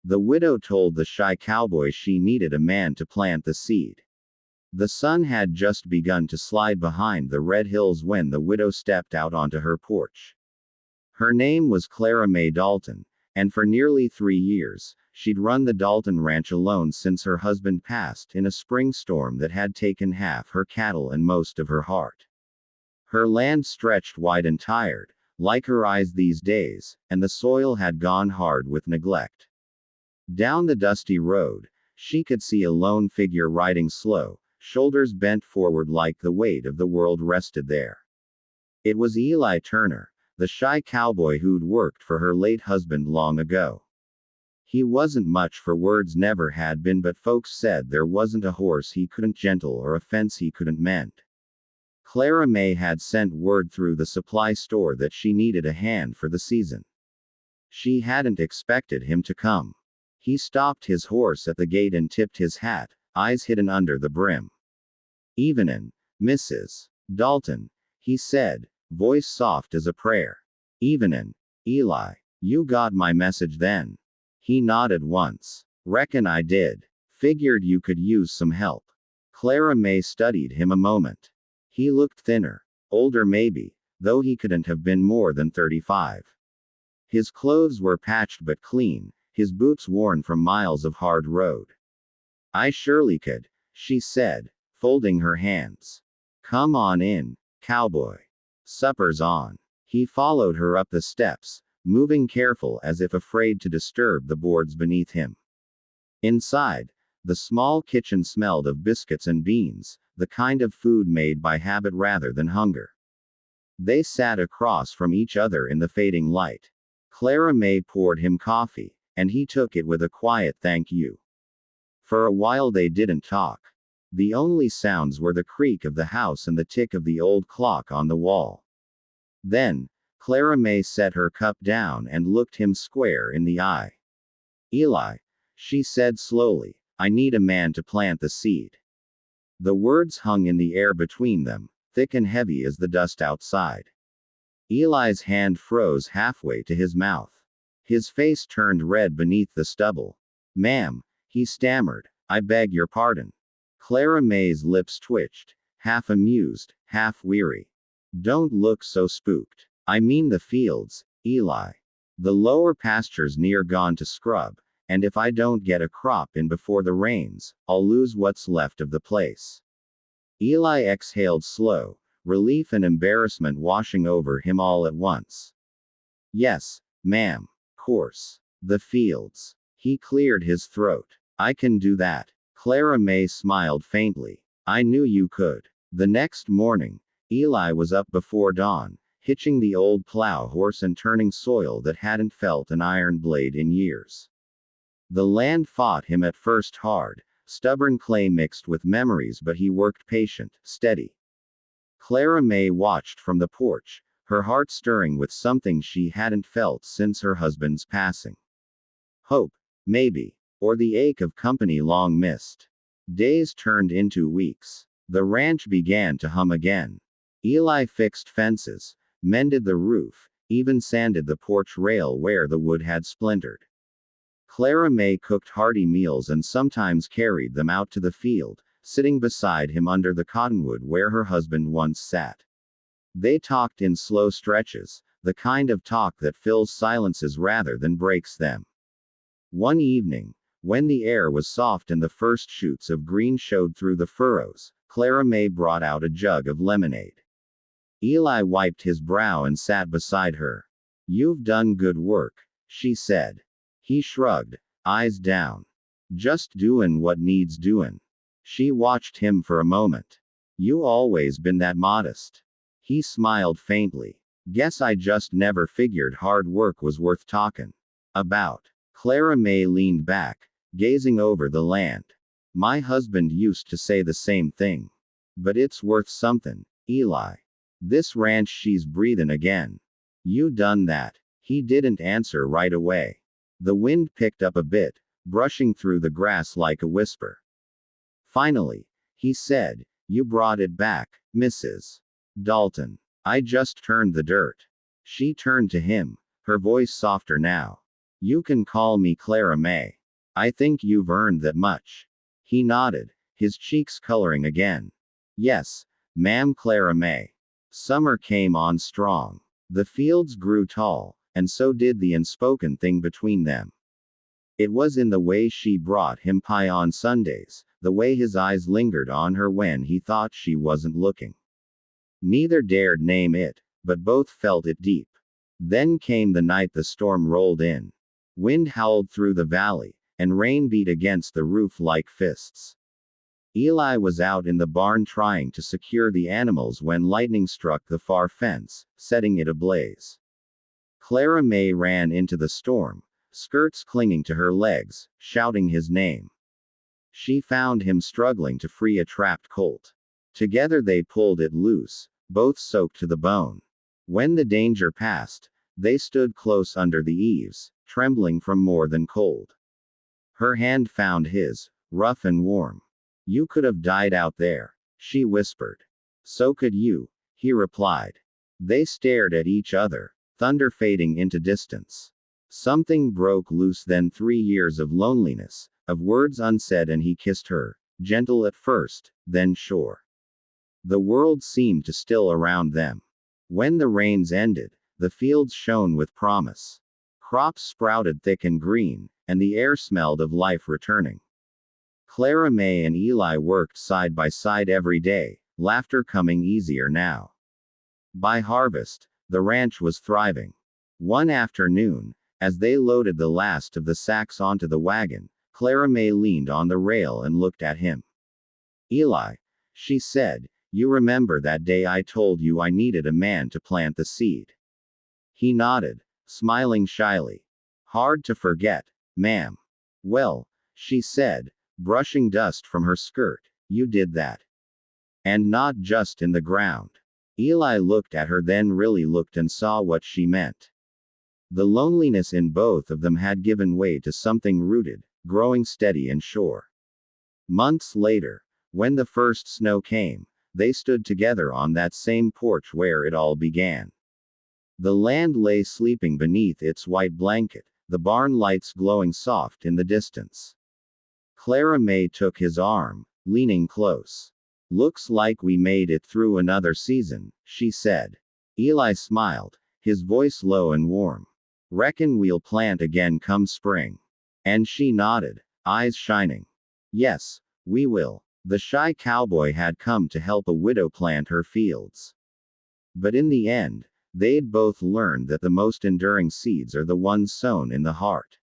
The widow told the shy cowboy she needed a man to plant the seed. The sun had just begun to slide behind the red hills when the widow stepped out onto her porch. Her name was Clara Mae Dalton, and for nearly 3 years, she'd run the Dalton ranch alone since her husband passed in a spring storm that had taken half her cattle and most of her heart. Her land stretched wide and tired, like her eyes these days, and the soil had gone hard with neglect. Down the dusty road, she could see a lone figure riding slow, shoulders bent forward like the weight of the world rested there. It was Eli Turner, the shy cowboy who'd worked for her late husband long ago. He wasn't much for words, never had been, but folks said there wasn't a horse he couldn't gentle or a fence he couldn't mend. Clara Mae had sent word through the supply store that she needed a hand for the season. She hadn't expected him to come. He stopped his horse at the gate and tipped his hat, eyes hidden under the brim. "Evenin', Mrs. Dalton," he said, voice soft as a prayer. "Evenin', Eli. You got my message then?" He nodded once. "Reckon I did. Figured you could use some help." Clara Mae studied him a moment. He looked thinner. Older maybe, though he couldn't have been more than 35. His clothes were patched but clean, his boots worn from miles of hard road. "I surely could," she said, folding her hands. "Come on in, cowboy. Supper's on." He followed her up the steps, moving careful as if afraid to disturb the boards beneath him. Inside, the small kitchen smelled of biscuits and beans, the kind of food made by habit rather than hunger. They sat across from each other in the fading light. Clara Mae poured him coffee, and he took it with a quiet thank you. For a while they didn't talk. The only sounds were the creak of the house and the tick of the old clock on the wall. Then, Clara Mae set her cup down and looked him square in the eye. "Eli," she said slowly, "I need a man to plant the seed." The words hung in the air between them, thick and heavy as the dust outside. Eli's hand froze halfway to his mouth. His face turned red beneath the stubble. "Ma'am," he stammered, "I beg your pardon." Clara Mae's lips twitched, half amused, half weary. "Don't look so spooked. I mean the fields, Eli. The lower pastures near gone to scrub, and if I don't get a crop in before the rains, I'll lose what's left of the place." Eli exhaled slow, relief and embarrassment washing over him all at once. "Yes, ma'am. Course. The fields." He cleared his throat. "I can do that." Clara Mae smiled faintly. "I knew you could." The next morning, Eli was up before dawn, hitching the old plow horse and turning soil that hadn't felt an iron blade in years. The land fought him at first hard, stubborn clay mixed with memories, but he worked patient, steady. Clara Mae watched from the porch, her heart stirring with something she hadn't felt since her husband's passing. Hope, maybe, or the ache of company long missed. Days turned into weeks. The ranch began to hum again. Eli fixed fences, mended the roof, even sanded the porch rail where the wood had splintered. Clara Mae cooked hearty meals and sometimes carried them out to the field, sitting beside him under the cottonwood where her husband once sat. They talked in slow stretches, the kind of talk that fills silences rather than breaks them. One evening, when the air was soft and the first shoots of green showed through the furrows, Clara Mae brought out a jug of lemonade. Eli wiped his brow and sat beside her. "You've done good work," she said. He shrugged, eyes down. "Just doin' what needs doin'." She watched him for a moment. "You always been that modest." He smiled faintly. "Guess I just never figured hard work was worth talkin' about." Clara Mae leaned back, gazing over the land. "My husband used to say the same thing. But it's worth somethin', Eli. This ranch she's breathin' again. You done that." He didn't answer right away. The wind picked up a bit, brushing through the grass like a whisper. Finally, he said, "You brought it back, Mrs. Dalton." "I just turned the dirt." She turned to him, her voice softer now. You can call me Clara May. I think you've earned that much. He nodded, his cheeks coloring again. Yes, ma'am, Clara May. Summer came on strong. The fields grew tall, and so did the unspoken thing between them. It was in the way she brought him pie on Sundays, the way his eyes lingered on her when he thought she wasn't looking. Neither dared name it, but both felt it deep. Then came the night the storm rolled in. Wind howled through the valley, and rain beat against the roof like fists. Eli was out in the barn trying to secure the animals when lightning struck the far fence, setting it ablaze. Clara May ran into the storm, skirts clinging to her legs, shouting his name. She found him struggling to free a trapped colt. Together they pulled it loose, both soaked to the bone. When the danger passed, they stood close under the eaves, trembling from more than cold. Her hand found his, rough and warm. You could have died out there, she whispered. So could you, he replied. They stared at each other, thunder fading into distance. Something broke loose then, 3 years of loneliness, of words unsaid, and he kissed her, gentle at first, then sure. The world seemed to still around them. When the rains ended, the fields shone with promise. Crops sprouted thick and green, and the air smelled of life returning. Clara May and Eli worked side by side every day, laughter coming easier now. By harvest, the ranch was thriving. One afternoon, as they loaded the last of the sacks onto the wagon, Clara May leaned on the rail and looked at him. Eli, she said, you remember that day I told you I needed a man to plant the seed? He nodded, smiling shyly. Hard to forget, ma'am. Well, she said, brushing dust from her skirt, you did that. And not just in the ground. Eli looked at her, then really looked, and saw what she meant. The loneliness in both of them had given way to something rooted, growing steady and sure. Months later, when the first snow came, they stood together on that same porch where it all began. The land lay sleeping beneath its white blanket, the barn lights glowing soft in the distance. Clara May took his arm, leaning close. Looks like we made it through another season, she said. Eli smiled, his voice low and warm. Reckon we'll plant again come spring. And she nodded, eyes shining. Yes, we will. The shy cowboy had come to help a widow plant her fields. But in the end, they'd both learned that the most enduring seeds are the ones sown in the heart.